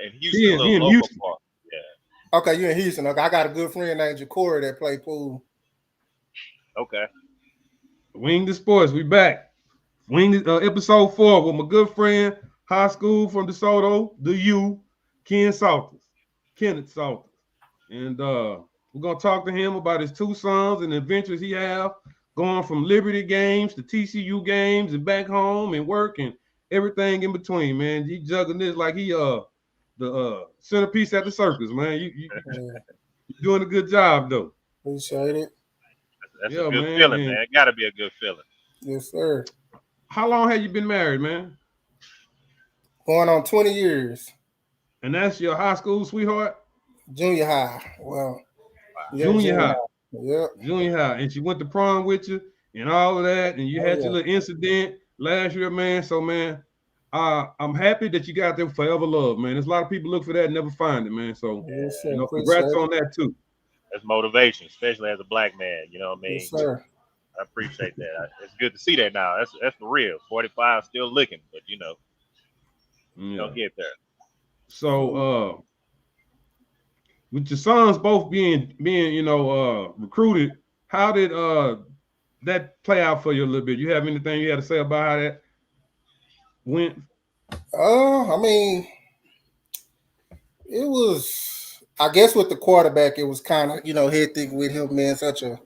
in Houston, a little local Houston. part. Yeah. Okay, you in Houston. Okay, I got a good friend named Jacory that play pool. Okay. Wing the Sports, we back. Episode 4 with my good friend, high school from DeSoto, the U, Kenneth Salters. And we're going to talk to him about his 2 sons and the adventures he have going from Liberty games to TCU games and back home and work and everything in between, man. He juggling this like he the centerpiece at the circus, man. You're doing a good job, though. Appreciate it. That's a good feeling, man. It got to be a good feeling. Yes, sir. How long have you been married, man? Going on 20 years. And that's your high school sweetheart? Junior high. Well, junior high. Yep. Junior high. And she went to prom with you and all of that. And you had your little incident last year, man. So, man, I'm happy that you got them forever love, man. There's a lot of people look for that and never find it, man. So, yes, sir. Congrats on that, too. That's motivation, especially as a black man. You know what I mean? Yes, sir. I appreciate that. It's good to see that now. That's for real. 45 still licking, but you'll get there. So, with your sons both being recruited, how did that play out for you a little bit? You have anything you had to say about how that went? I mean, it was, I guess with the quarterback, it was kind of, hectic with him being such a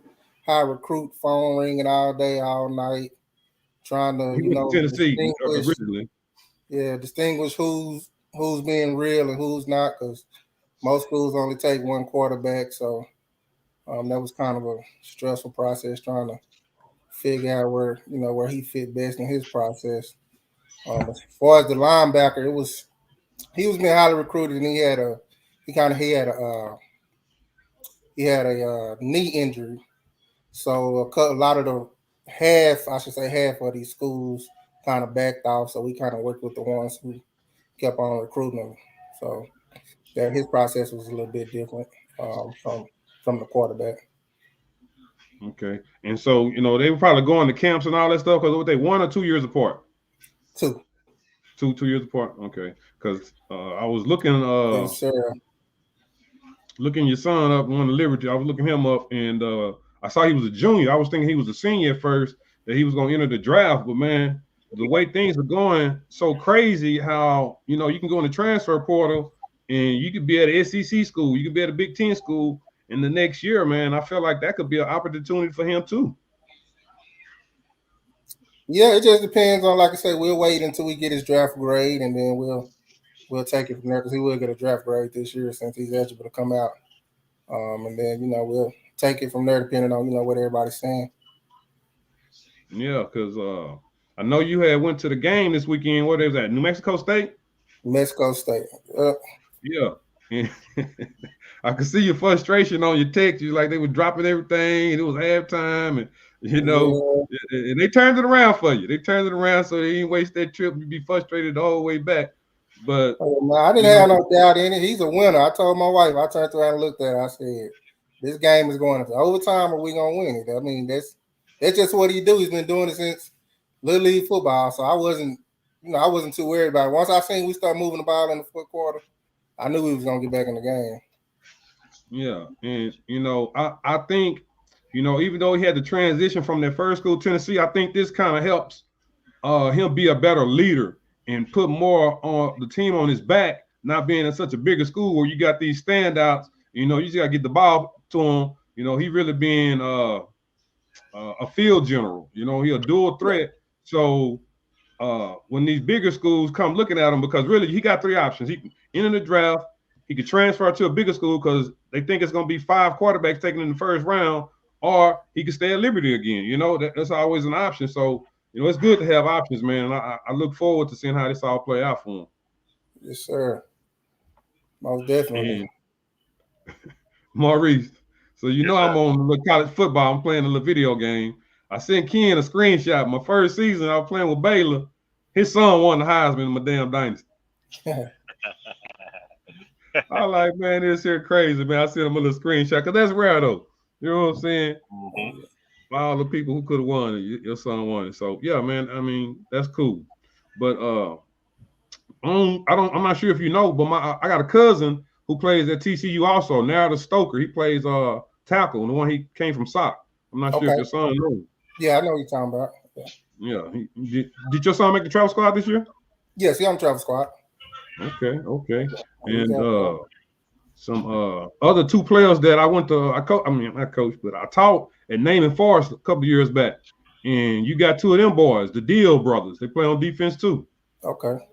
high recruit, phone ringing all day, all night, trying to, Tennessee, distinguish who's being real and who's not, because most schools only take one quarterback. So that was kind of a stressful process trying to figure out where he fit best in his process. As far as the linebacker, he was being highly recruited, and he had a knee injury. So a lot of half of these schools kind of backed off. So we kind of worked with the ones who kept on recruiting him. So his process was a little bit different from the quarterback. Okay. And so, they were probably going to camps and all that stuff because they 1 or 2 years apart? 2. 2 years apart. Okay. Because I was looking looking your son up on the Liberty. I was looking him up and I saw he was a junior. I was thinking he was a senior at first, that he was going to enter the draft. But, man, the way things are going so crazy, how, you can go in the transfer portal and you could be at an SEC school. You could be at a Big Ten school. In the next year, man, I feel like that could be an opportunity for him, too. Yeah, it just depends on, like I said, we'll wait until we get his draft grade, and then we'll take it from there, because he will get a draft grade this year since he's eligible to come out. And then, we'll take it from there depending on, what everybody's saying. Yeah, because I know you had went to the game this weekend. What is that, New Mexico State? New Mexico State. Yeah. I could see your frustration on your text. You like they were dropping everything, and it was halftime, and and they turned it around for you. They turned it around so they didn't waste that trip. You'd be frustrated the whole way back. But I didn't have no doubt in it. He's a winner. I told my wife. I turned around and looked at her. I said, "This game is going to overtime, or we gonna win it." I mean, that's just what he do. He's been doing it since Little League football. So I wasn't too worried about it. Once I seen we start moving the ball in the fourth quarter, I knew we was gonna get back in the game. Yeah, and I think, even though he had to transition from that first school, Tennessee, I think this kind of helps him be a better leader and put more on the team on his back, not being in such a bigger school where you got these standouts. You just got to get the ball to him. He really being a field general. He a dual threat. So when these bigger schools come looking at him, because really he got 3 options. He can enter the draft. He could transfer to a bigger school because they think it's going to be 5 quarterbacks taken in the first round, or he could stay at Liberty again. That's always an option. So, it's good to have options, man. And I look forward to seeing how this all play out for him. Yes, sir. Most definitely. And Maurice, so I'm on the college football. I'm playing a little video game. I sent Ken a screenshot. My first season, I was playing with Baylor. His son won the Heisman in my damn dynasty. I like, man, this here crazy, man. I sent him a little screenshot because that's rare, though. You know what I'm saying? Mm-hmm. All the people who could have won it, your son won it. So, yeah, man, I mean, that's cool. But I'm not sure if you know, but I got a cousin who plays at TCU also. Now the Stoker, he plays tackle, the one he came from SOC. I'm not sure if your son knows. Yeah, I know what you're talking about. Yeah. Did your son make the travel squad this year? Yes, he on travel squad. Okay. And some other two players that I went to, I coached, but I taught at Naaman Forest a couple of years back. And you got two of them boys, the Deal brothers. They play on defense too. Okay.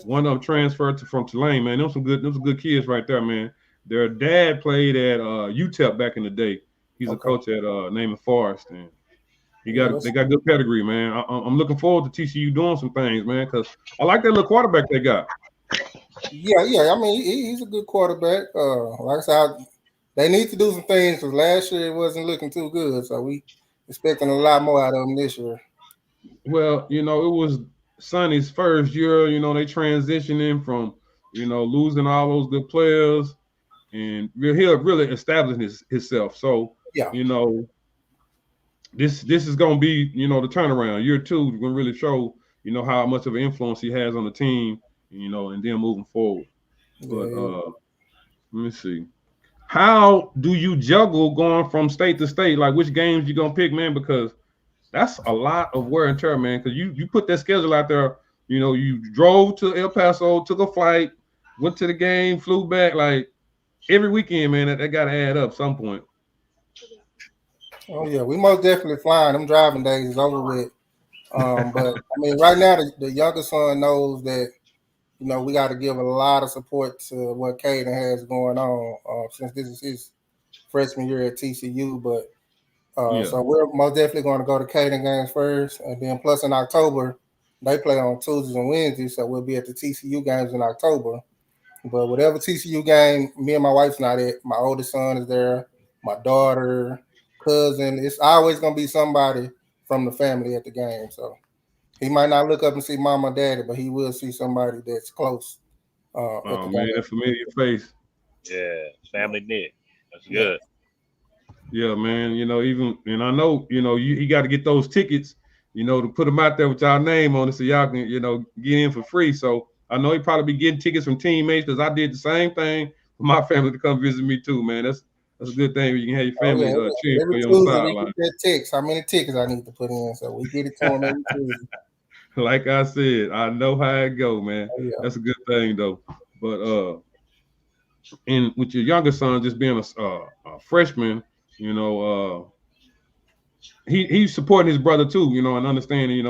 One of them transferred from Tulane, man. Those some good kids right there, man. Their dad played at UTEP back in the day. He's a coach at Naaman Forest, and they got good pedigree, man. I'm looking forward to TCU doing some things, man, because I like that little quarterback they got. Yeah. I mean, he's a good quarterback. Like I said, they need to do some things because last year it wasn't looking too good. So we expecting a lot more out of them this year. Well, it was Sonny's first year. They transitioning from, losing all those good players, and he'll really establish himself. So, this is gonna be, the turnaround. Year two is gonna really show, how much of an influence he has on the team, and then moving forward. But let me see. How do you juggle going from state to state? Like, which games you gonna pick, man? Because that's a lot of wear and tear, man. Because you put that schedule out there. You drove to El Paso, took a flight, went to the game, flew back. Like every weekend, man. That got to add up some point. Oh yeah, we most definitely flying. Them driving days is over with. But I mean, right now the younger son knows that we got to give a lot of support to what Caden has going on since this is his freshman year at TCU. But so we're most definitely going to go to Caden games first, and then plus in October they play on Tuesdays and Wednesdays, so we'll be at the TCU games in October. But whatever TCU game, me and my wife's not at. My oldest son is there, my daughter, cousin. It's always going to be somebody from the family at the game. So he might not look up and see mama and daddy, but he will see somebody that's close. Oh man, that familiar face. Yeah, family knit. That's good. Yeah, man. And I know, he got to get those tickets, to put them out there with y'all name on it, so y'all can, get in for free. So I know he probably be getting tickets from teammates because I did the same thing for my family to come visit me too, man. That's a good thing when you can have your family cheering for you on the sideline. How many tickets I need to put in, so we get it to them every Tuesday. Like I said, I know how it go, man. Oh, yeah. That's a good thing though. But and with your younger son just being a freshman, he's supporting his brother too, and understanding,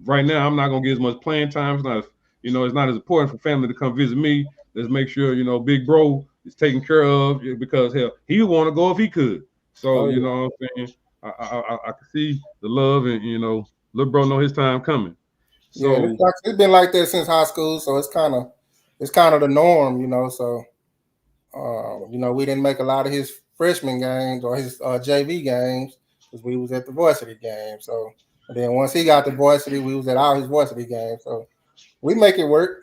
right now I'm not gonna get as much playing time. It's not, it's not as important for family to come visit me. Let's make sure, big bro is taken care of because hell, he would want to go if he could. So, you know what I'm saying? I can see the love and, little bro know his time coming. So it's been like that since high school. So it's kind of the norm, So, we didn't make a lot of his freshman games or his JV games because we was at the varsity game. So and then once he got the varsity, we was at all his varsity games. So we make it work.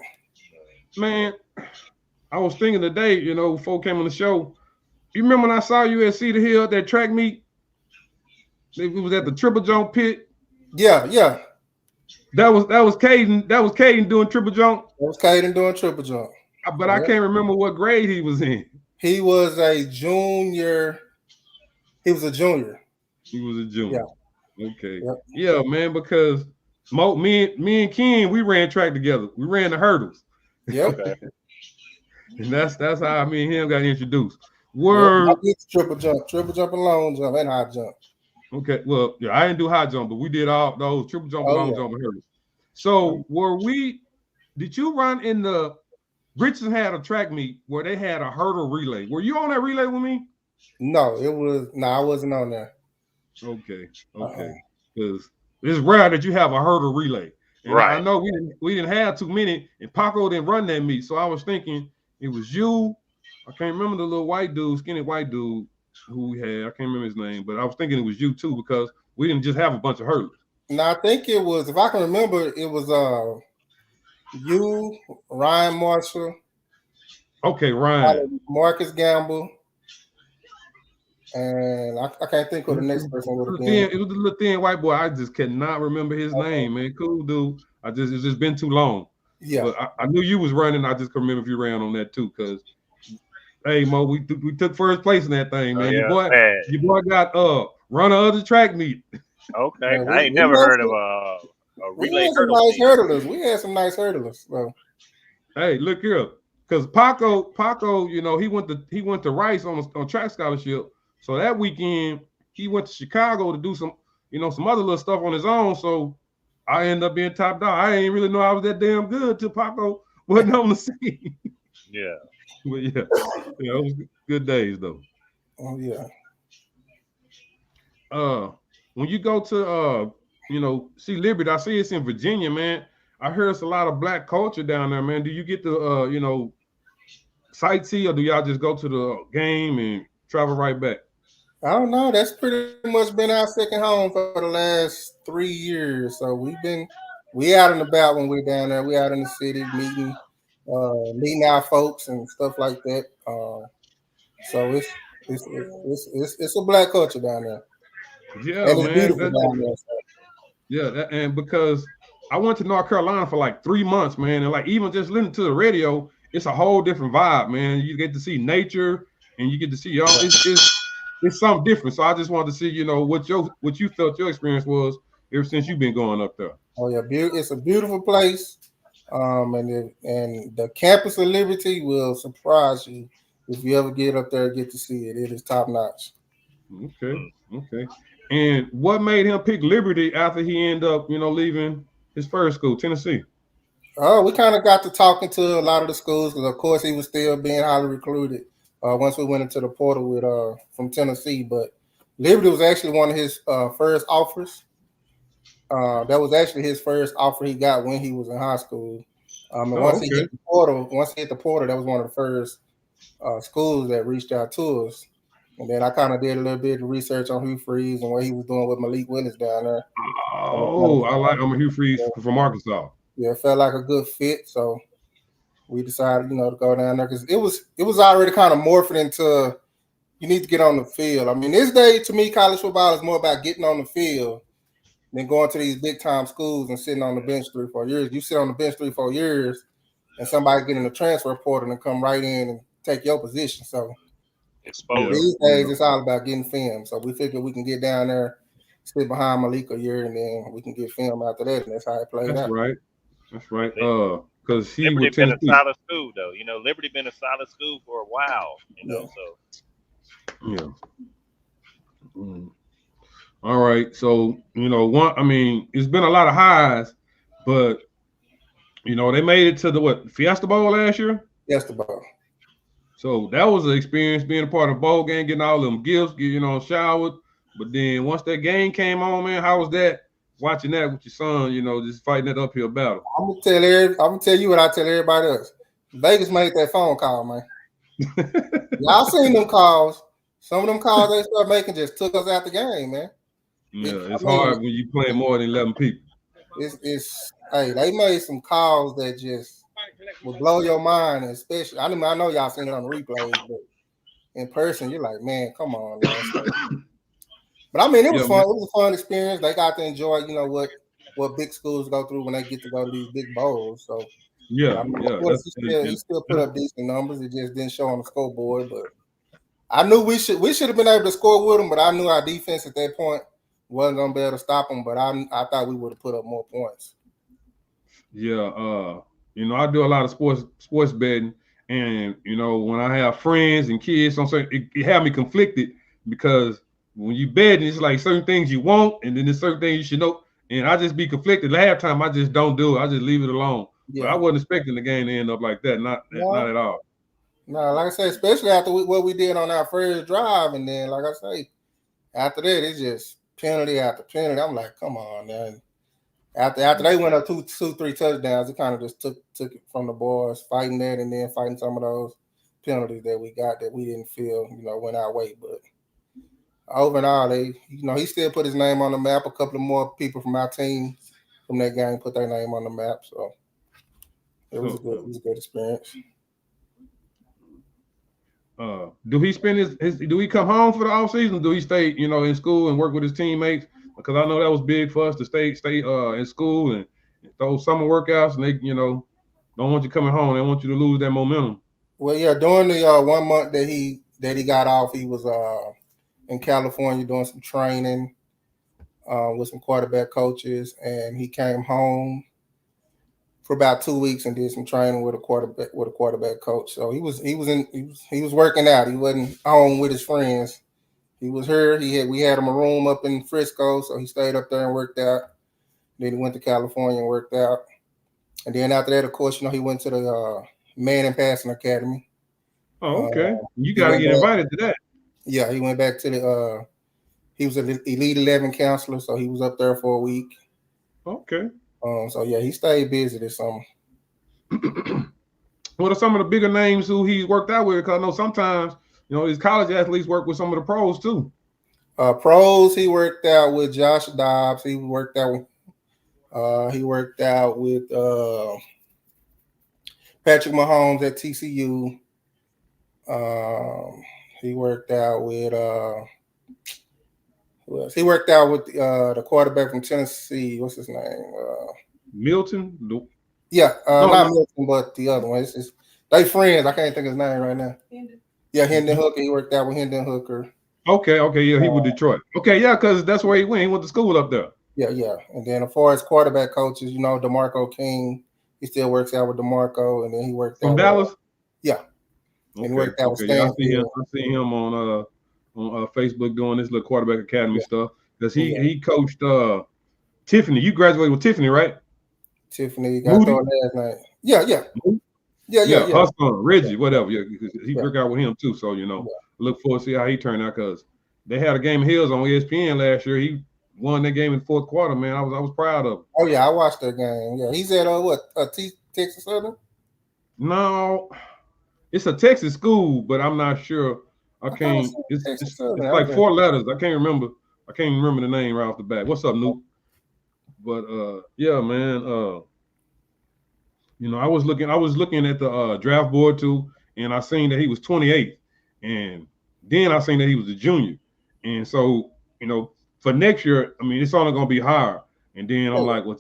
Man, I was thinking today, before I came on the show, you remember when I saw you at Cedar Hill at that track meet? We was at the triple jump pit. Yeah. That was Caden. That was Caden doing triple jump. That was Caden doing triple jump. But I can't remember what grade he was in. He was a junior. He was a junior. Yeah. Okay. Yep. Yeah, man, because me and Ken, we ran track together. We ran the hurdles. Yep. And that's how me and him got introduced. Triple jump and long jump and high jump. Okay, well, yeah, I didn't do high jump, but we did all those triple jump, long jump, and hurdles. So did you run in the Richardson had a track meet where they had a hurdle relay? Were you on that relay with me? No, I wasn't on there. Okay. Because it's rare that you have a hurdle relay. And right. I know we didn't have too many, and Paco didn't run that meet. So I was thinking it was you. I can't remember the little white dude, skinny white dude who we had. I can't remember his name, but I was thinking it was you too because we didn't just have a bunch of hurdles. No, I think it was, if I can remember, it was you, Ryan Marshall. Okay, Ryan. Marcus Gamble. And I can't think of the next person would have been. It was the little thin white boy. I just cannot remember his name, man. Cool dude. It's just been too long. Yeah. But I knew you was running. I just couldn't remember if you ran on that too. Because hey, Mo, we took first place in that thing, man. Your boy got runner of the track meet. Okay, I ain't never heard of a relay hurdle. We had some nice hurdlers. So. Hey, look here, because Paco, you know, he went to Rice on track scholarship. So that weekend he went to Chicago to do some other little stuff on his own. So I ended up being top dog. I didn't really know I was that damn good till Paco wasn't on the scene. Yeah. But yeah, it was good days though. Oh yeah. When you go to see Liberty, I see it's in Virginia, man. I heard it's a lot of black culture down there, man. Do you get to sightsee, or do y'all just go to the game and travel right back? I don't know. That's pretty much been our second home for the last 3 years. So we out and about when we're down there. We out in the city meeting our folks and stuff like that. So it's a black culture down there. Yeah, and man. It's beautiful down there. So. Yeah, and because I went to North Carolina for like 3 months, man, and like even just listening to the radio, it's a whole different vibe, man. You get to see nature, and you get to see y'all. It's something different. So I just wanted to see, what you felt your experience was ever since you've been going up there. Oh yeah, it's a beautiful place, and the campus of Liberty will surprise you if you ever get up there and get to see it. It is top notch. Okay. And what made him pick Liberty after he ended up, leaving his first school, Tennessee? Oh, we kind of got to talking to a lot of the schools because, of course, he was still being highly recruited once we went into the portal from Tennessee. But Liberty was actually one of his first offers. That was actually his first offer he got when he was in high school. Once he hit the portal, that was one of the first schools that reached out to us. And then I kind of did a little bit of research on Hugh Freeze and what he was doing with Malik Willis down there. Oh, I'm a Hugh Freeze from Arkansas. Yeah, it felt like a good fit, so we decided, to go down there because it was already kind of morphing into you need to get on the field. I mean, this day to me, college football is more about getting on the field than going to these big time schools and sitting on the bench 3 or 4 years. You sit on the bench 3 or 4 years, and somebody get in the transfer portal and come right in and take your position. So. These days, it's all about getting film. So we figured we can get down there, sit behind Malik a year, and then we can get film after that. And that's how it played out. That's right. Because Liberty been a solid school, though. Liberty been a solid school for a while. So. Yeah. All right. So it's been a lot of highs, but they made it to the Fiesta Bowl last year. Fiesta Bowl. So that was an experience being a part of the bowl game, getting all them gifts, showered. But then once that game came on, man, how was that? Watching that with your son, just fighting that uphill battle. I'm gonna tell you what I tell everybody else. Vegas made that phone call, man. Y'all seen them calls. Some of them calls they start making just took us out the game, man. Yeah, it's hard when you play more than 11 people. They made some calls that just will blow your mind, especially. I know y'all seen it on the replays, but in person, you're like, man, come on, man. But I mean, it was fun. Man. It was a fun experience. They got to enjoy, what big schools go through when they get to go to these big bowls. So he still put up decent numbers. It just didn't show on the scoreboard. But I knew we should have been able to score with them. But I knew our defense at that point wasn't gonna be able to stop them. But I thought we would have put up more points. Yeah. I do a lot of sports betting, and when I have friends and kids, it have me conflicted because when you bet, it's like certain things you want, and then there's certain things you should know. And I just be conflicted. Last time I just don't do it. I just leave it alone. Yeah. But I wasn't expecting the game to end up like that. Not at all. No, like I said, especially after what we did on our first drive, and then like I say, after that it's just penalty after penalty. I'm like, come on, man. After they went up 2-3 touchdowns, it kind of just took it from the boys fighting that, and then fighting some of those penalties that we got that we didn't feel went our way. But overall, he still put his name on the map. A couple of more people from our team from that game put their name on the map. So it was a good experience. Do he spend do he come home for the off season? Do he stay, in school and work with his teammates? Because I know that was big for us to stay in school and those summer workouts, and they, don't want you coming home. They want you to lose that momentum. Well, yeah, during the 1 month that he got off, he was in California doing some training with some quarterback coaches, and he came home for about 2 weeks and did some training with a quarterback coach. So he was working out. He wasn't home with his friends. He was here. We had him a room up in Frisco, so he stayed up there and worked out. Then he went to California and worked out. And then after that, of course, he went to the Manning Passing Academy. Oh, okay. You got to get invited to that. Yeah, he went back to the he was an Elite 11 counselor, so he was up there for a week. Okay. So yeah, he stayed busy this summer. What are some of the bigger names who he's worked out with? Because I know sometimes, his college athletes work with some of the pros too. Pros, he worked out with Josh Dobbs. He worked out with Patrick Mahomes at TCU. He worked out with who else? He worked out with the quarterback from Tennessee. What's his name? Milton? Yeah, not Milton, but the other one. They friends. I can't think of his name right now. Yeah, Hendon Hooker. He worked out with Hendon Hooker. Okay, yeah, he was Detroit. Okay, yeah, because that's where he went. He went to school up there. Yeah. And then as far as quarterback coaches, DeMarco King, he still works out with DeMarco, and then he worked from Dallas. Yeah. Okay, and he worked out with Stanfield. I see him on Facebook doing this little quarterback academy stuff. Because he coached Tiffany. You graduated with Tiffany, right? Tiffany got on last night. Yeah. Her son, Reggie, whatever. Yeah, he worked out with him too. So look forward to see how he turned out because they had a game of Hills on ESPN last year. He won that game in the fourth quarter. Man, I was proud of him. Oh yeah, I watched that game. Yeah, he's at Texas Southern. No, it's a Texas school, but I'm not sure. It's like 4 letters. I can't remember the name right off the bat. What's up, Nuke? But yeah, man. I was looking at the draft board too, and I seen that he was 28, and then I seen that he was a junior, and so for next year, I mean, it's only gonna be higher. And then I'm like, well,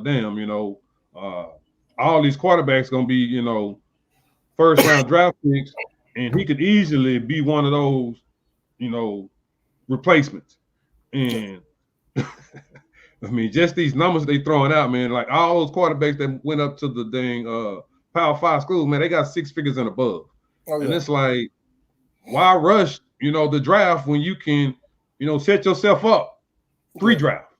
damn, all these quarterbacks gonna be, first round draft picks, and he could easily be one of those, replacements. And I mean, just these numbers they throwing out, man. Like all those quarterbacks that went up to the dang Power 5 schools, man, they got 6 figures and above. Oh, yeah. And it's like, why rush, the draft when you can, set yourself up pre-draft.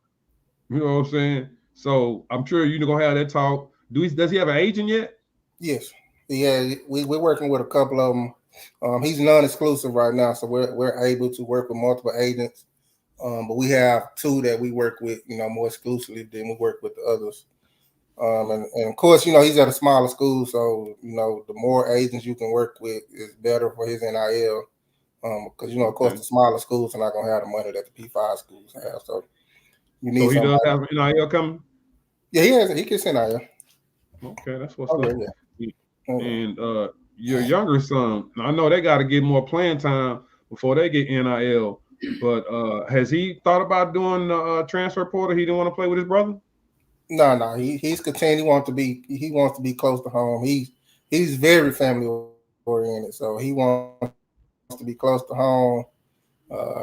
You know what I'm saying? So I'm sure you're gonna have that talk. Does he have an agent yet? Yes. Yeah, we're working with a couple of them. He's non-exclusive right now, so we're able to work with multiple agents. But we have 2 that we work with, more exclusively than we work with the others. And of course, he's at a smaller school, so the more agents you can work with is better for his NIL. Because of course, the smaller schools are not gonna have the money that the P5 schools have. So you need. So he does have NIL coming. Yeah, he gets NIL. Okay, that's what's up. Yeah. And your younger son, I know they got to get more playing time before they get NIL. But has he thought about doing the transfer portal? He didn't want to play with his brother. No. He's content. He wants to be close to home. He's very family oriented, so he wants to be close to home.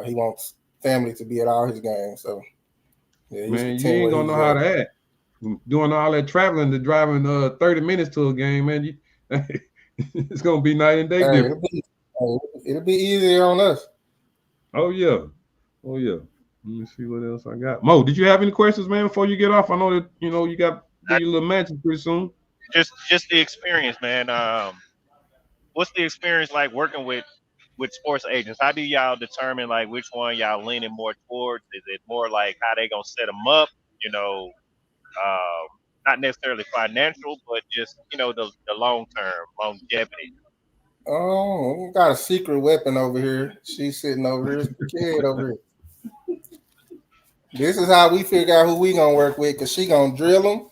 He wants family to be at all his games. So yeah, man, you ain't gonna know how to act. Doing all that traveling to driving 30 minutes to a game, man. It's gonna be night and day different. It'll be easier on us. Oh yeah. Let me see what else I got. Mo, did you have any questions, man, before you get off? I know that you got your little matches pretty soon. Just the experience, man. What's the experience like working with sports agents? How do y'all determine like which one y'all leaning more towards? Is it more like how they gonna set them up? Not necessarily financial, but just the long term longevity. Oh, we got a secret weapon over here. She's sitting over here. The kid over here. This is how we figure out who we gonna work with, because she gonna drill them,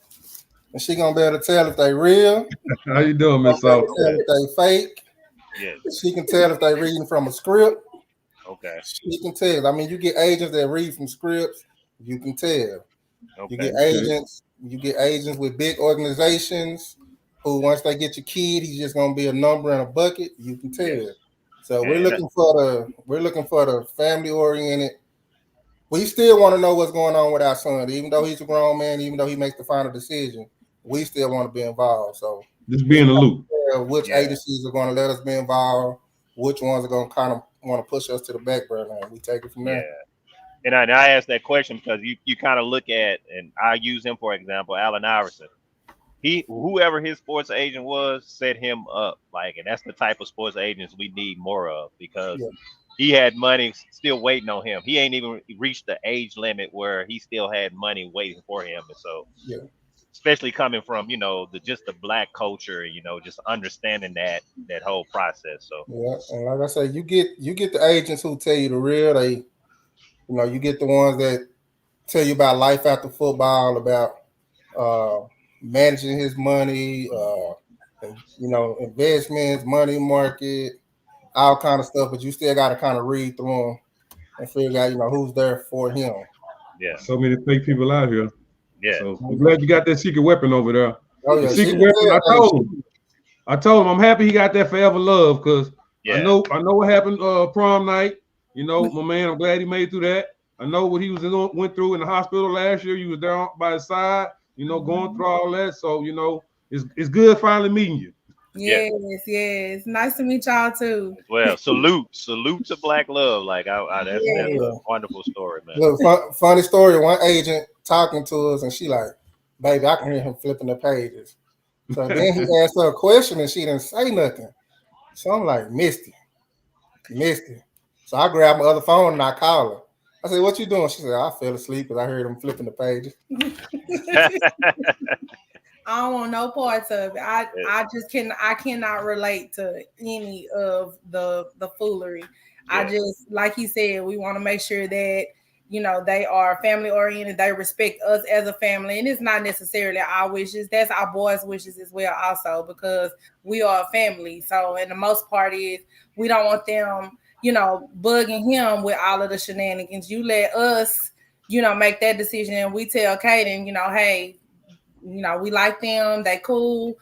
and she gonna be able to tell if they real. How you doing, Miss South? If they fake. Yes. She can tell if they reading from a script. Okay. She can tell. I mean, you get agents that read from scripts. You can tell. Okay. You get agents with big organizations who once they get your kid, he's just gonna be a number in a bucket. You can tell. Yes. So And we're looking for the family oriented. We still want to know what's going on with our son, even though he's a grown man, even though he makes the final decision. We still want to be involved. So Just be in the loop. which agencies are going to let us be involved, which ones are going to kind of want to push us to the back burner, and we take it from there. And I asked that question because you kind of look at, and I use him for example, Allen Iverson. Whoever his sports agent was set him up, like, and that's the type of sports agents we need more of because he had money still waiting on him. He ain't even reached the age limit where he still had money waiting for him, and so especially coming from just the black culture, just understanding that whole process. So and like I said, you get the agents who tell you the real. They, you get the ones that tell you about life after football, about managing his money, investments, money market, all kind of stuff. But you still got to kind of read through them and figure out, who's there for him. Yeah. So many fake people out here. Yeah. So I'm glad you got that secret weapon over there. Oh, yeah. The secret weapon. I told him I'm happy he got that forever love because I know what happened prom night. My man, I'm glad he made it through that. I know what he went through in the hospital last year. You was there by his side, going through all that. So, it's good finally meeting you. Yes. Nice to meet y'all too. Well, salute to Black Love. Like that's a wonderful story, man. Look, funny story. One agent talking to us, and she like, "Baby, I can hear him flipping the pages." So then he asked her a question, and she didn't say nothing. So I'm like, Misty. So I grabbed my other phone and I called her. I said, "What you doing?" She said, "I fell asleep because I heard him flipping the pages." I don't want no parts of it. I cannot relate to any of the foolery. I just, like he said, we want to make sure that they are family oriented. They respect us as a family, and it's not necessarily our wishes. That's our boys' wishes as well, also, because we are a family. So, and the most part is we don't want them, bugging him with all of the shenanigans. You let us, make that decision, and we tell Kaden, hey, we like them. They cool.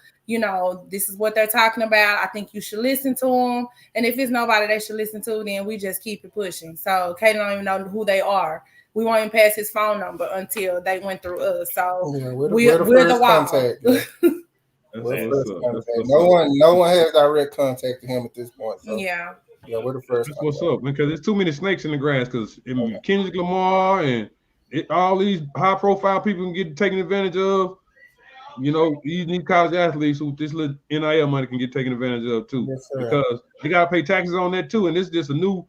This is what they're talking about. I think you should listen to them. And if it's nobody they should listen to, then we just keep it pushing. So Kaden don't even know who they are. We won't even pass his phone number until they went through us. So we're the contact. No one has direct contact to him at this point. So. Yeah, we're the first. That's what's up, man. Because there's too many snakes in the grass. Because Kendrick Lamar and all these high-profile people can get taken advantage of. These college athletes who this little NIL money can get taken advantage of too, because they gotta pay taxes on that too, and it's just a new,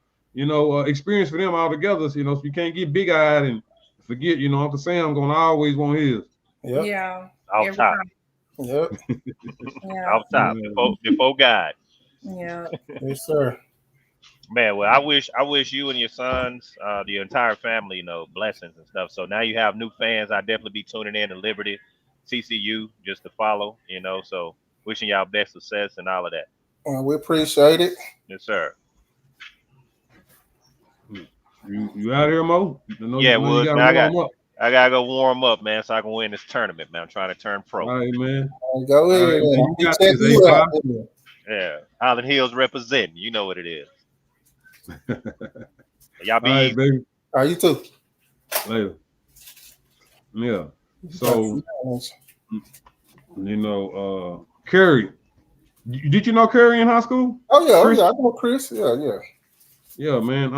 experience for them altogether. So, so you can't get big-eyed and forget, Uncle Sam gonna always want his. Yeah. Off top. Yep. Off top. Before God. Yeah. Yes, sir. Man, well, I wish you and your sons, the entire family, blessings and stuff. So now you have new fans. I definitely be tuning in to Liberty, TCU, just to follow, so wishing y'all best success and all of that. We appreciate it. Yes, sir. You out here, Mo? Yeah, Woods. I gotta go warm up, man, so I can win this tournament, man. I'm trying to turn pro. All right, man. Go ahead. Right, yeah, Island Hills representing. You know what it is. Y'all be all right, baby. All right, you too. Later. Yeah. So, Curry. Did you know Curry in high school? Oh yeah, I know Chris. Yeah. Yeah, man.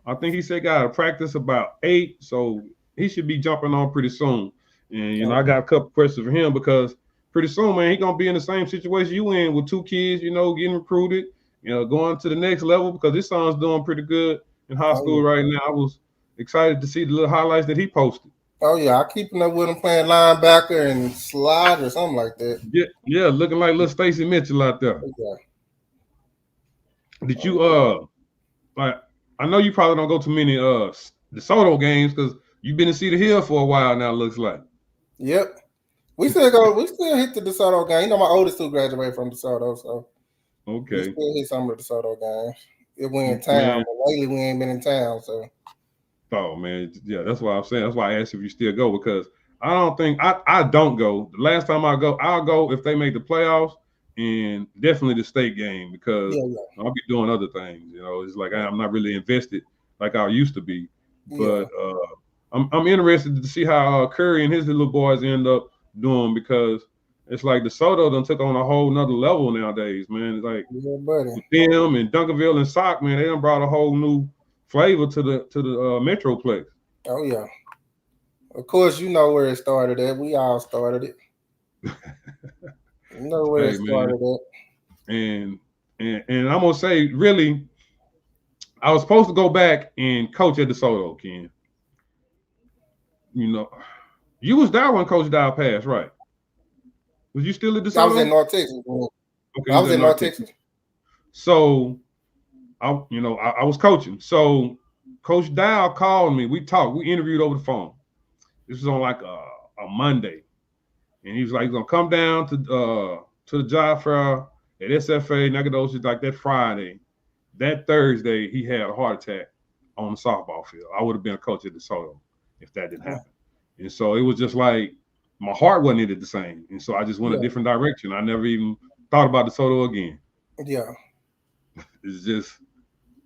I think he said got to practice about 8, so he should be jumping on pretty soon. And I got a couple questions for him because pretty soon, man, he gonna be in the same situation you in with 2 kids, getting recruited, going to the next level because his son's doing pretty good in high school right now. I was excited to see the little highlights that he posted. Oh yeah, I keeping up with him playing linebacker and slide or something like that. Yeah, looking like little Stacey Mitchell out there. Yeah. Did you like? I know you probably don't go to many DeSoto games because you've been to Cedar Hill for a while now. Looks like. Yep. We still hit the DeSoto game. My oldest 2 graduated from DeSoto, so okay. We still hit some of the DeSoto games. If we in town, but lately we ain't been in town, so. Oh man, yeah, that's why I'm saying. That's why I asked if you still go because I don't think I don't go. The last time I go, I'll go if they make the playoffs and definitely the state game because Yeah, I'll be doing other things. You know, it's like I'm not really invested like I used to be. yeah, But I'm interested to see how Curry and his little boys end up doing because it's like DeSoto done took on a whole nother level nowadays, man. It's like yeah, buddy. with them and Duncanville and Sock, man, they done brought a whole new flavor to the Metroplex. Oh yeah. Of course, you know where it started at. We all started it. You know where it Hey man, started at. and and I'm gonna say really, I was supposed to go back and coach at DeSoto, Ken. You know, you was there when Coach Dow passed, right? Was you still at I was in DeSoto? North Texas. Man. Okay, I you was was at in North North Texas. Texas. So I was coaching. So Coach Dow called me. We talked. We interviewed over the phone. This was on like a Monday, and he was like, he's gonna come down to the job fair at SFA Nacogdoches like that Friday. That Thursday, he had a heart attack on the softball field. I would have been a coach at DeSoto if that didn't happen. And so it was just like my heart wasn't in it the same. And so I just went a Yeah. different direction. I never even thought about DeSoto again. Yeah. It's just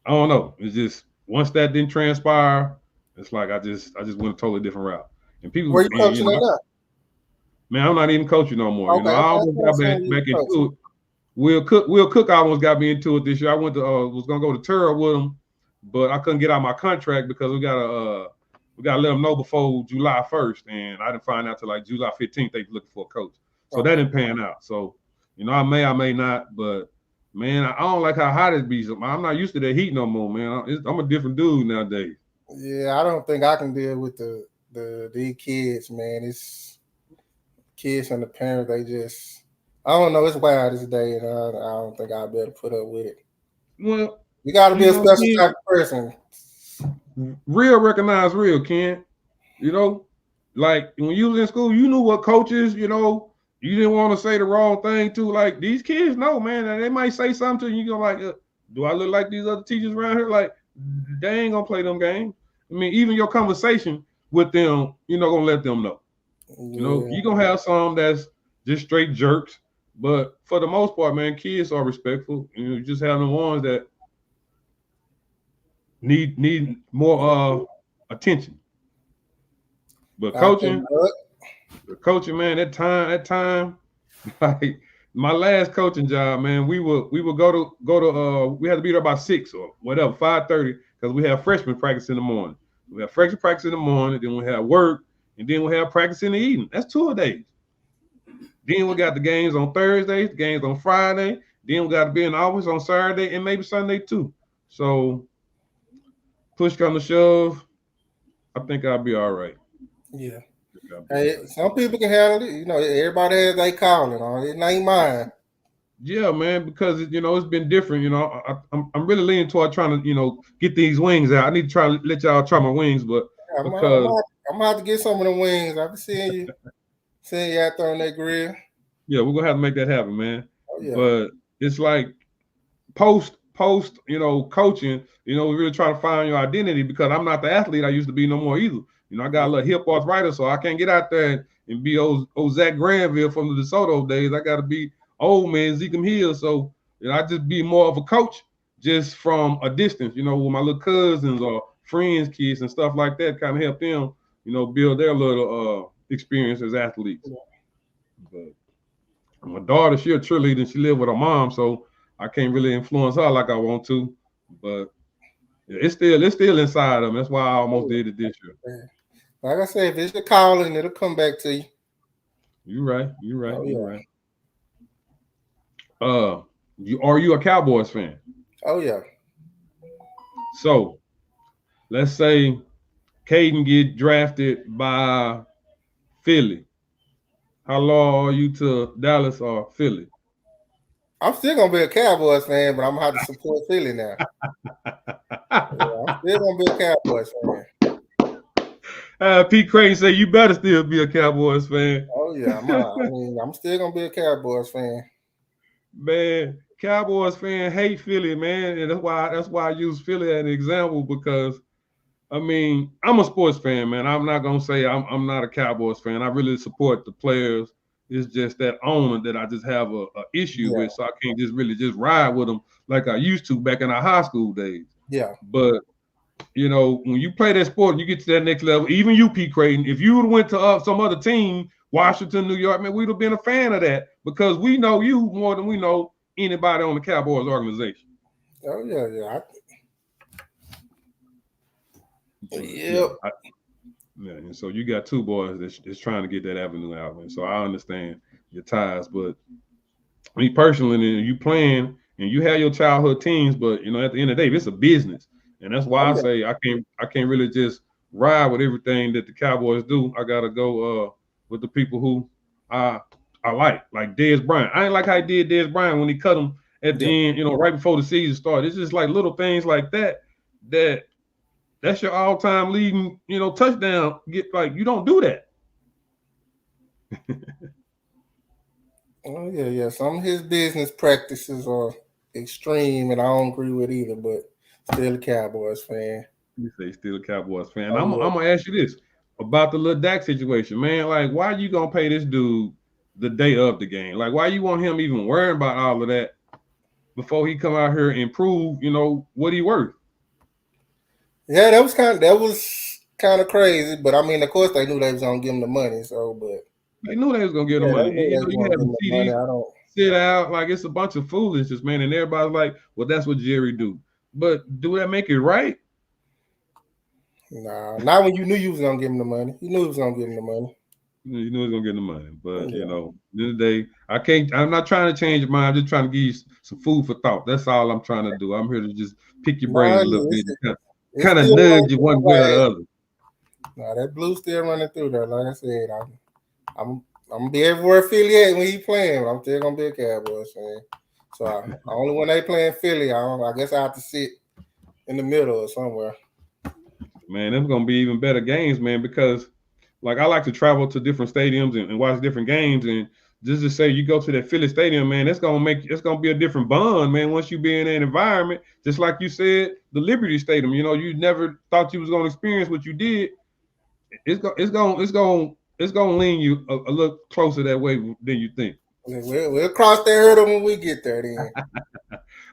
I don't know. It's just once that didn't transpire, it's like I just went a totally different route. And people, Where you and, coaching at now? man, I'm not even coaching no more. You Okay, know, I okay. almost got back into it. Will Cook almost got me into it this year. I went to was gonna go to Turl with him, but I couldn't get out my contract because we gotta let them know before July 1st, and I didn't find out till like July 15th they looking for a coach. So that didn't pan out. So you know, I may not, but man, I don't like how hot it be. I'm not used to that heat no more, man. I'm a different dude nowadays. Yeah, I don't think I can deal with these kids, man. It's kids and the parents. They just, I don't know. It's wild this day, and I don't think I'll be able to put up with it. Well, You got to be you a know, special Ken, type of person. real recognize real, Ken. You know, like when you was in school, you knew what coaches, you know, you didn't want to say the wrong thing to. Like these kids know, man, and they might say something to you. You go like, do I look like these other teachers around here? Like they ain't gonna play them games. I mean, even your conversation with them, you're not gonna let them know. You know, Yeah, you gonna have some that's just straight jerks, but for the most part, man, kids are respectful. You just have the ones that need more attention. But I think, coaching, man, that time, like my last coaching job, man, we would go to we had to be there by 6 or whatever, 5:30, because we have freshman practice in the morning. We have freshman practice in the morning, then we have work, and then we have practice in the evening. That's 2 days. Then we got the games on Thursdays, the games on Friday. Then we got to be in the office on Saturday and maybe Sunday too. So push come to shove, I think I'll be all right. yeah. Hey, some people can handle it. You know, everybody has their calling on it. It ain't mine. Yeah, man, because you know it's been different. You know, I'm really leaning toward trying to get these wings out. I need to try to let y'all try my wings, but I'm because gonna have to get some of the wings. I've been seeing you out there on that grill. yeah, we're gonna have to make that happen, man. Oh yeah, But it's like post coaching. You know, we really trying to find your identity because I'm not the athlete I used to be no more either. You know, I got a little hip arthritis, so I can't get out there and be old Zach Granville from the DeSoto days. I got to be old man Zekem Hill. So I just be more of a coach just from a distance. You know, with my little cousins or friends, kids, and stuff like that, kind of help them. You know, build their little experience as athletes. But my daughter, she a cheerleader, and she live with her mom, so I can't really influence her like I want to. But it's still inside them. That's why I almost did it this year. like I said, if it's your calling, it'll come back to you. You're right. Oh, You're right. Are you a Cowboys fan? Oh yeah. So let's say Caden get drafted by Philly. How long are you to Dallas or Philly? I'm still gonna be a Cowboys fan, but I'm gonna have to support Philly now. I'm still gonna be a Cowboys fan. Pete Creighton said you better still be a Cowboys fan. Oh yeah, I'm still gonna be a Cowboys fan. Man, Cowboys fan hate Philly, man, and that's why I use Philly as an example because I mean, I'm a sports fan, man. I'm not gonna say I'm not a Cowboys fan. I really support the players. It's just that owner that I just have a issue Yeah, with, so I can't just really just ride with them like I used to back in our high school days. yeah. But when you play that sport and you get to that next level, even you, P. Creighton, if you would have went to some other team, Washington, New York, man, we'd have been a fan of that because we know you more than we know anybody on the Cowboys organization. Oh yeah, yeah. But, Yep. and so you got two boys that's trying to get that avenue out, man. So I understand your ties, but me personally, you playing and you have your childhood teams, but at the end of the day, it's a business, and that's why Oh I yeah. say I can't really just ride with everything that the Cowboys do. I gotta go with the people who I like Dez Bryant. I ain't like how he did Dez Bryant when he cut him at Yeah. the end, right before the season started. It's just like little things like that's your all-time leading, touchdown. You don't do that. Oh yeah, yeah. Some of his business practices are extreme, and I don't agree with either. But still a Cowboys fan. You say still a Cowboys fan. Oh I'm yeah. gonna ask you this about the Lil Dak situation, man. Like, why you gonna pay this dude the day of the game? Like, why you want him even worrying about all of that before he come out here and prove, what he worth? Yeah, that was kind of crazy. But I mean, of course, they knew they was gonna give him the money. So, but They knew they was gonna get the yeah, money. they knew And, they was you gonna have give the him the money. CD I don't. sit out like it's a bunch of foolishness, man. And everybody's like, well, that's what Jerry do. But do that make it right? Nah, not when you knew you was gonna give him the money. You knew he was gonna give him the money. You know he's gonna get the money, but Yeah. at the end of the day, I can't. I'm not trying to change your mind. I'm just trying to give you some food for thought. That's all I'm trying to do. I'm here to just pick your brain Nah, a little bit, it's kind of still running nudge you through one way or the the way. other. Nah, that blue still running through there. Like I said, I'm gonna be everywhere Philly at when he playing. But I'm still gonna be a Cowboys fan. So only when they playing Philly, I guess I have to sit in the middle or somewhere. Man, them gonna be even better games, man. Because like I like to travel to different stadiums and watch different games, and just to say you go to that Philly stadium, man, it's gonna be a different bond, man. Once you be in that environment, just like you said, the Liberty Stadium. You never thought you was gonna experience what you did. It's gonna lean you a little closer that way than you think. We'll cross that hurdle when we get there. Then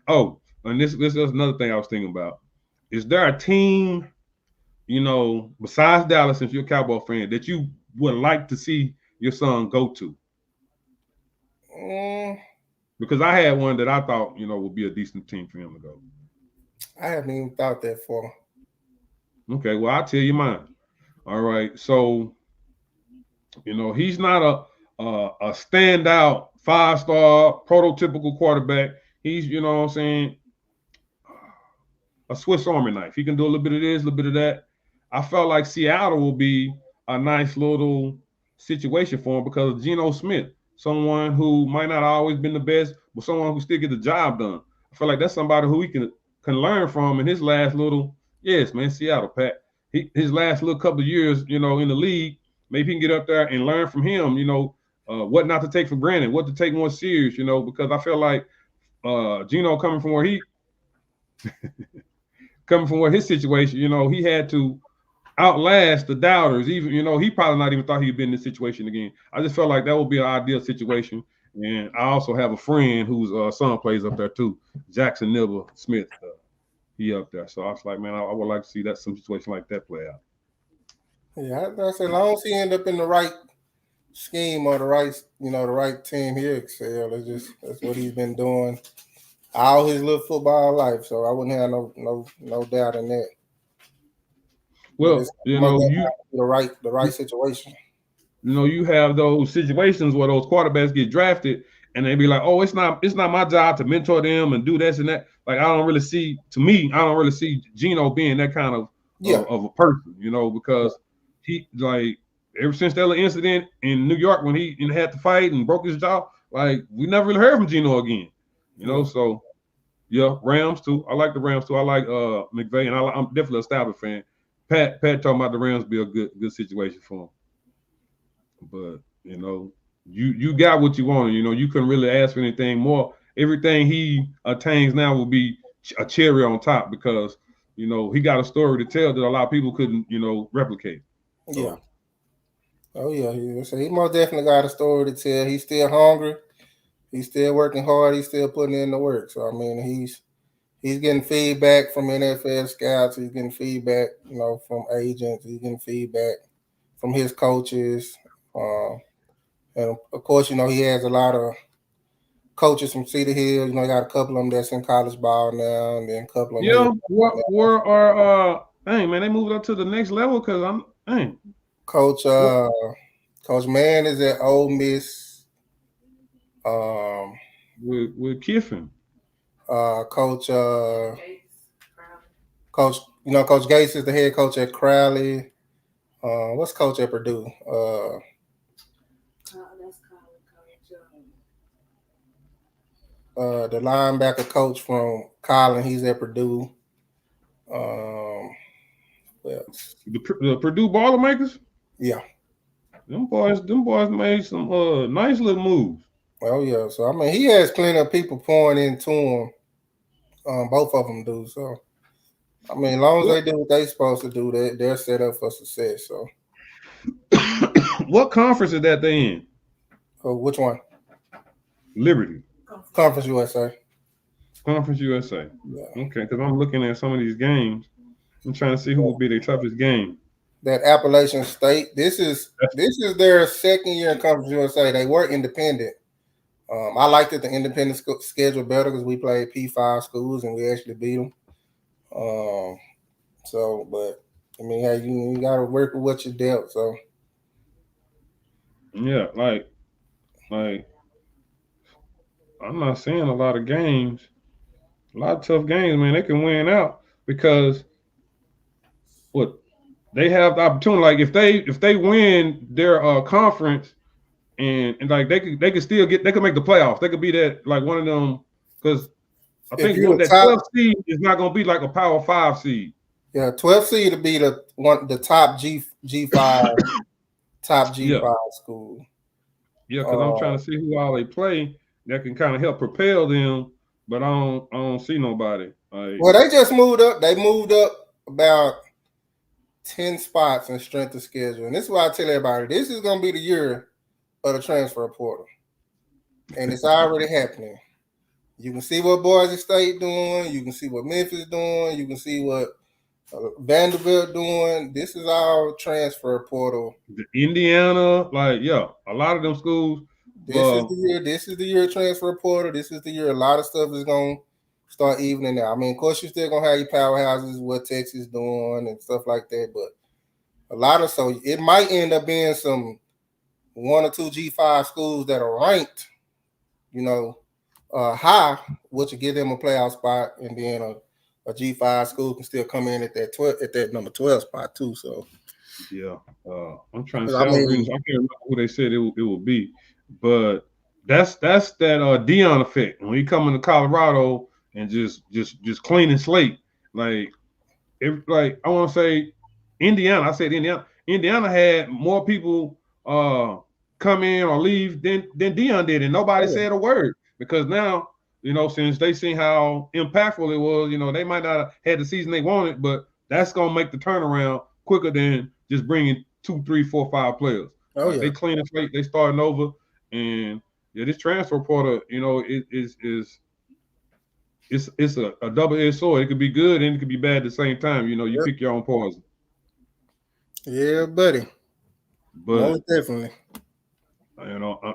Oh, and this is another thing I was thinking about. Is there a team, besides Dallas, since you're a Cowboy fan, that you would like to see your son go to? mm, Because I had one that I thought, would be a decent team for him to go. I haven't even thought that far. Okay, well, I'll tell you mine. All right. So, he's not a standout 5-star prototypical quarterback. He's, what I'm saying, a Swiss Army knife. He can do a little bit of this, a little bit of that. I felt like Seattle will be a nice little situation for him because of Geno Smith, someone who might not have always been the best, but someone who still get the job done. I feel like that's somebody who he can learn from in his last little, yes, man, Seattle, Pat. His last little couple of years, in the league, maybe he can get up there and learn from him, what not to take for granted, what to take more serious, because I feel like Geno coming from where his situation, he had to outlast the doubters. Even, he probably not even thought he'd been in this situation again. I just felt like that would be an ideal situation. And I also have a friend whose son plays up there too, Jackson Nibble Smith. He up there. So I was like, man, I would like to see some situation like that play out. Yeah, I said, as long as he end up in the right scheme or the right team, he excel. That's what he's been doing all his little football life. So I wouldn't have no doubt in that. But Well, it's the right situation. You have those situations where those quarterbacks get drafted and they be like, oh, it's not my job to mentor them and do this and that. Like, I don't really see Geno being that kind of a person, because he, like, ever since that little incident in New York when he had to fight and broke his jaw, like, we never really heard from Geno again, so yeah, Rams too. I like the Rams too. I like McVay, and I'm definitely a Stafford fan. Pat talking about the Rams be a good situation for him. But you got what you wanted. You couldn't really ask for anything more. Everything he attains now will be a cherry on top because he got a story to tell that a lot of people couldn't, replicate. So. Yeah. Oh yeah. So he most definitely got a story to tell. He's still hungry. He's still working hard. He's still putting in the work. So I mean, he's getting feedback from NFL scouts. He's getting feedback, from agents. He's getting feedback from his coaches. And of course, he has a lot of coaches from Cedar Hill. He got a couple of them that's in college ball now, and then a couple of them. Yeah, where are dang man, they moved up to the next level because Coach Mann is at Ole Miss. With Kiffin. Coach Coach Gates is the head coach at Crowley. What's coach at Purdue? The linebacker coach from Collin, he's at Purdue. The Purdue Boilermakers? Yeah. Them boys made some nice little moves. Oh yeah. So I mean he has plenty of people pouring into him. Both of them do. So I mean, as long as they do what they're supposed to do, they're set up for success. So what conference is that they in? Which one? Liberty. Conference USA. Conference USA. Yeah. Okay, because I'm looking at some of these games. I'm trying to see who will be their toughest game. That Appalachian State. This is their second year in Conference USA. They were independent. I liked the independent schedule better because we played P5 schools and we actually beat them. But I mean, hey, you got to work with what you dealt. So yeah, like I'm not seeing a lot of games, a lot of tough games, man. They can win out because they have the opportunity. Like if they win their conference and like they could still they could make the playoffs. They could be that like one of them because I think that 12 seed is not going to be like a Power 5 seed. Yeah, 12 seed to be the top G5 top G5 school. Yeah, because I'm trying to see who all they play that can kind of help propel them, but I don't see nobody. Well, they just moved up. They moved up about 10 spots in strength of schedule, and this is why I tell everybody this is going to be the year of the transfer portal, and it's already happening. You can see what Boise State doing. You can see what Memphis doing. You can see what Vanderbilt doing. This is our transfer portal. Indiana, a lot of them schools. This is the year. This is the year transfer portal. This is the year a lot of stuff is going to start evening out. I mean, of course, you're still going to have your powerhouses, what Texas doing and stuff like that. But so it might end up being some 1 or 2 G5 schools that are ranked, high, which will give them a playoff spot, and then a G5 school can still come in at that number 12 spot too. So yeah, I'm trying to say I can't remember who they said it will be, but that's that Dion effect when he come into Colorado and just clean and slate. I want to say Indiana. I said Indiana. Indiana had more people come in or leave than Dion did, and nobody said a word. Because now, since they seen how impactful it was, they might not have had the season they wanted, but that's going to make the turnaround quicker than just bringing 2, 3, 4, 5 players. Oh, yeah. They clean and slate, they starting over. And, this transfer portal, it's a double-edged sword. It could be good and it could be bad at the same time. You pick your own poison. Yeah, buddy. But most definitely.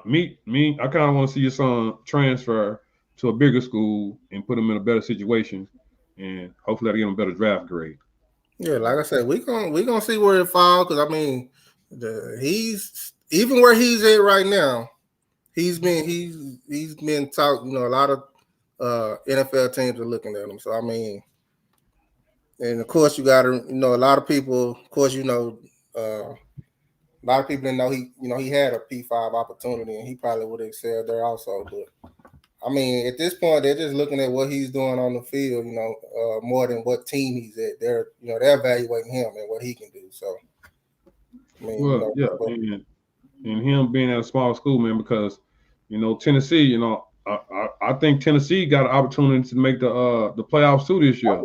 Me, I kind of want to see your son transfer to a bigger school and put him in a better situation, and hopefully that'll give him a better draft grade. Yeah, like I said, we gonna see where it falls because I mean, he's even where he's at right now. He's been talked. A lot of NFL teams are looking at him. So I mean, and of course you got to a lot of people. Of course a lot of people didn't know he had a P5 opportunity and he probably would have excelled there also. But I mean, at this point, they're just looking at what he's doing on the field, more than what team he's at. They're evaluating him and what he can do. So, I mean, and him being at a small school, man, because Tennessee, I think Tennessee got an opportunity to make the playoffs too this year.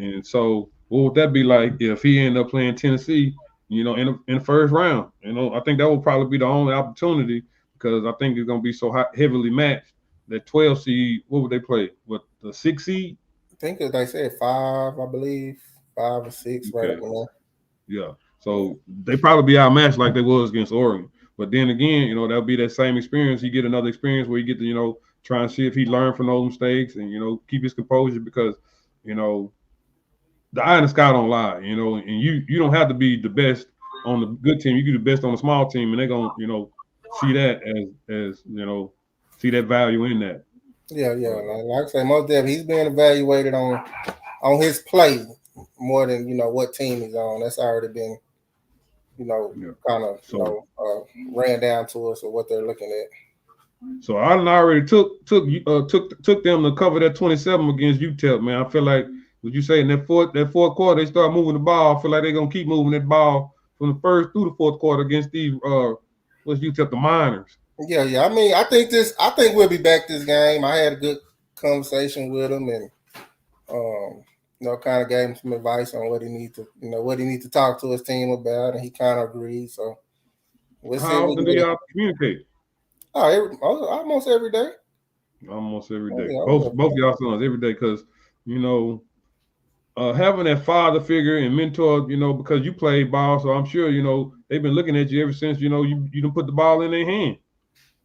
And so, what would that be like if he ended up playing Tennessee? In the first round. I think that would probably be the only opportunity because I think it's going to be so heavily matched. That 12 seed, what would they play? What, the 6 seed? I think that they said 5, I believe, 5 or 6, right up Okay. in there. Yeah. So they probably be outmatched like they was against Oregon. But then again, that'll be that same experience. You get another experience where you get to, try and see if he learned from those mistakes and, keep his composure because, the eye in the sky don't lie, and you don't have to be the best on the good team. You can be the best on the small team, and they're gonna, see that as see that value in that. Yeah. Like I say, most definitely, he's being evaluated on his play more than what team he's on. That's already been, kind of ran down to us or what they're looking at. So I already took them to cover that 27 against UTEP, man. I feel like, would you say in that fourth quarter they start moving the ball? I feel like they're gonna keep moving that ball from the first through the fourth quarter against these what's UTEP, the Miners. Yeah. I mean, I think we'll be back this game. I had a good conversation with him and kind of gave him some advice on what he needs to talk to his team about, and he kind of agreed. So we'll see. How often do y'all communicate? Almost every day. Almost every day. Yeah, both y'all sons every day, because having that father figure and mentor, because you played ball, so I'm sure they've been looking at you ever since you done put the ball in their hand.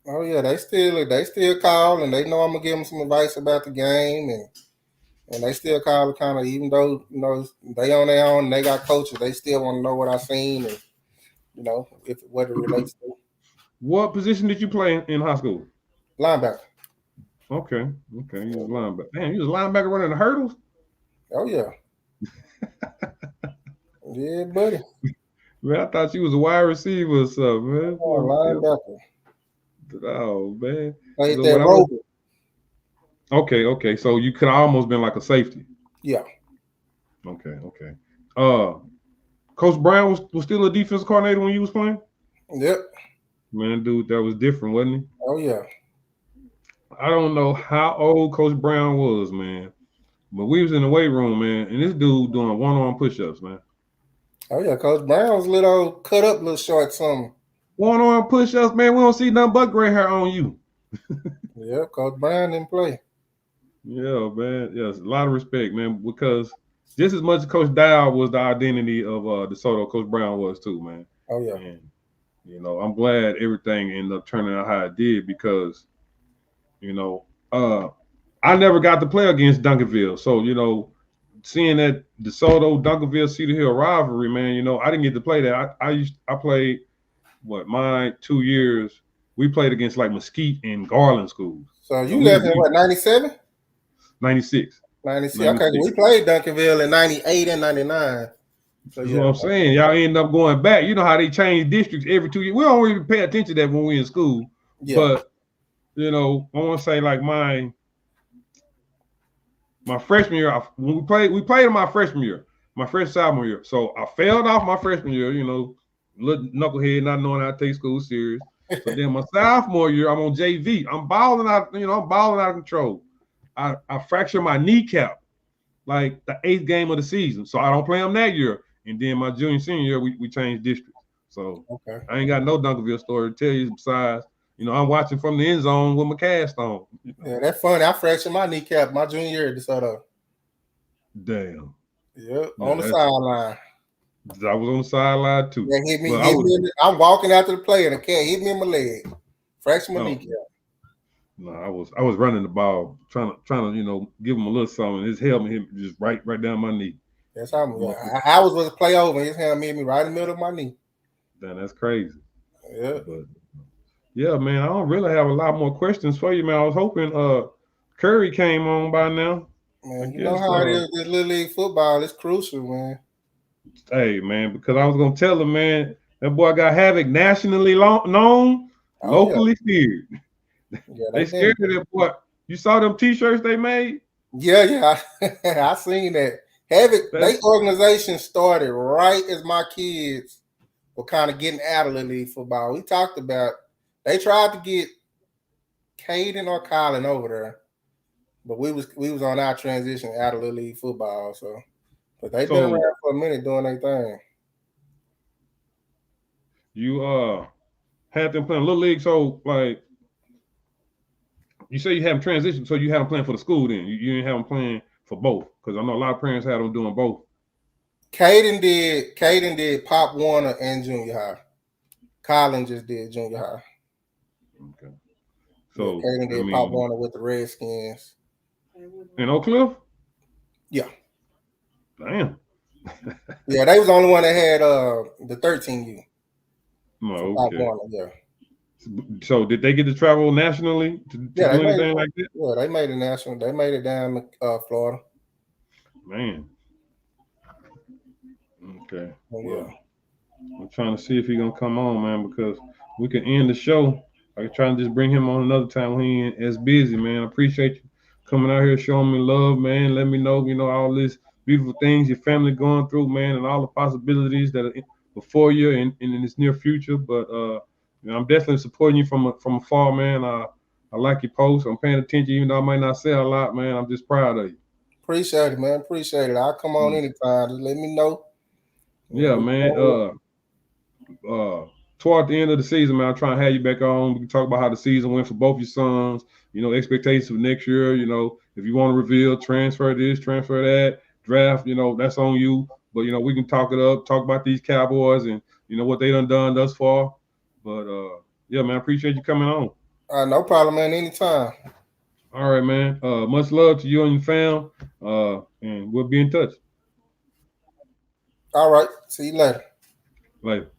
Oh yeah, they still call, and they know I'm gonna give them some advice about the game, and they still call kind of, even though they on their own and they got coaches, they still want to know what I seen and if what it relates to. What position did you play in high school? Linebacker. Okay, you was a linebacker. Damn, you was a linebacker running the hurdles? Oh yeah. Yeah, buddy. Man, I thought you was a wide receiver or something, man. Oh, linebacker. Oh man. Played that role. Okay. So you could have almost been like a safety. Yeah. Okay. Coach Brown was still a defensive coordinator when you was playing? Yep. Man, dude, that was different, wasn't he? Oh yeah. I don't know how old Coach Brown was, man. But we was in the weight room, man, and this dude doing one-arm push-ups, man. Oh yeah, Coach Brown was a little cut up, little short, something. One-arm push-ups, man. We don't see nothing but gray hair on you. Yeah, Coach Brown didn't play. Yeah, man. Yes, a lot of respect, man, because just as much as Coach Dow was the identity of DeSoto, Coach Brown was too, man. Oh yeah. And I'm glad everything ended up turning out how it did because, I never got to play against Duncanville. So, seeing that DeSoto, Duncanville, Cedar Hill rivalry, man, I didn't get to play that. I played, my 2 years, we played against like Mesquite and Garland schools. So you left in what, 97? 96. 96. Okay, we played Duncanville in 98 and 99. So, that's what I'm saying. Y'all end up going back. You know how they change districts every 2 years. We don't really pay attention to that when we're in school. Yeah. But, I want to say like my freshman year, when we played in my freshman year, my sophomore year. So I failed off my freshman year, little knucklehead, not knowing how to take school serious. So then my sophomore year, I'm on JV. I'm balling out, I'm balling out of control. I fractured my kneecap like the 8th game of the season. So I don't play them that year. And then my junior, senior year, we changed districts. So I ain't got no Duncanville story to tell you besides, I'm watching from the end zone with my cast on. Yeah, that's funny. I fractured my kneecap my junior year at DeSoto. Damn. Yep, on the sideline. I was on the sideline too. Yeah, hit me. I'm walking after the play and a cat hit me in my leg. Fractured my kneecap. No, I was running the ball, trying to give him a little something. His helmet hit me just right down my knee. That's how I was to play over. His helmet hit me right in the middle of my knee. Damn, that's crazy. Yeah. But yeah, man, I don't really have a lot more questions for you, man. I was hoping Curry came on by now. Man, you know how it is with Little League football. It's crucial, man. Hey, man, because I was gonna tell him, man, that boy got Havoc nationally known, locally feared. Yeah, they scared of that boy. You saw them T-shirts they made? Yeah, I seen that. Havoc, their organization started right as my kids were kind of getting out of the league football. We talked about they tried to get Caden or Colin over there, but we was on our transition out of the league football. So But they've been around for a minute doing their thing. You had them playing little league, so like you say you have them transition, so you have them playing for the school then. You didn't have them playing for both, because I know a lot of parents had them doing both. Caden did Pop Warner and junior high. Colin just did junior high. Okay. So Caden did Pop Warner with the Redskins. In Oak Cliff? Yeah. Damn. Yeah, they was the only one that had the 13U. Oh, okay. Pop Warner, yeah. So did they get to travel nationally to do anything like that? Yeah, they made it national. They made it down Florida. Man. Okay. Oh, yeah. Well, I'm trying to see if he's gonna come on, man, because we can end the show. I can try to just bring him on another time when he ain't as busy, man. I appreciate you coming out here showing me love, man. Let me know, all this beautiful things your family going through, man, and all the possibilities that are before you and in this near future. But I'm definitely supporting you from afar, man. I like your posts. I'm paying attention, even though I might not say a lot, man. I'm just proud of you. Appreciate it, man. Appreciate it. I'll come on anytime. Just let me know. Yeah, man. Toward the end of the season, man, I'm trying to have you back on. We can talk about how the season went for both your sons. Expectations for next year. If you want to reveal, transfer this, transfer that, draft. That's on you. But we can talk it up, talk about these Cowboys and what they done thus far. But yeah, man, I appreciate you coming on. No problem, man. Anytime. All right, man. Much love to you and your fam. And we'll be in touch. All right. See you later. Later.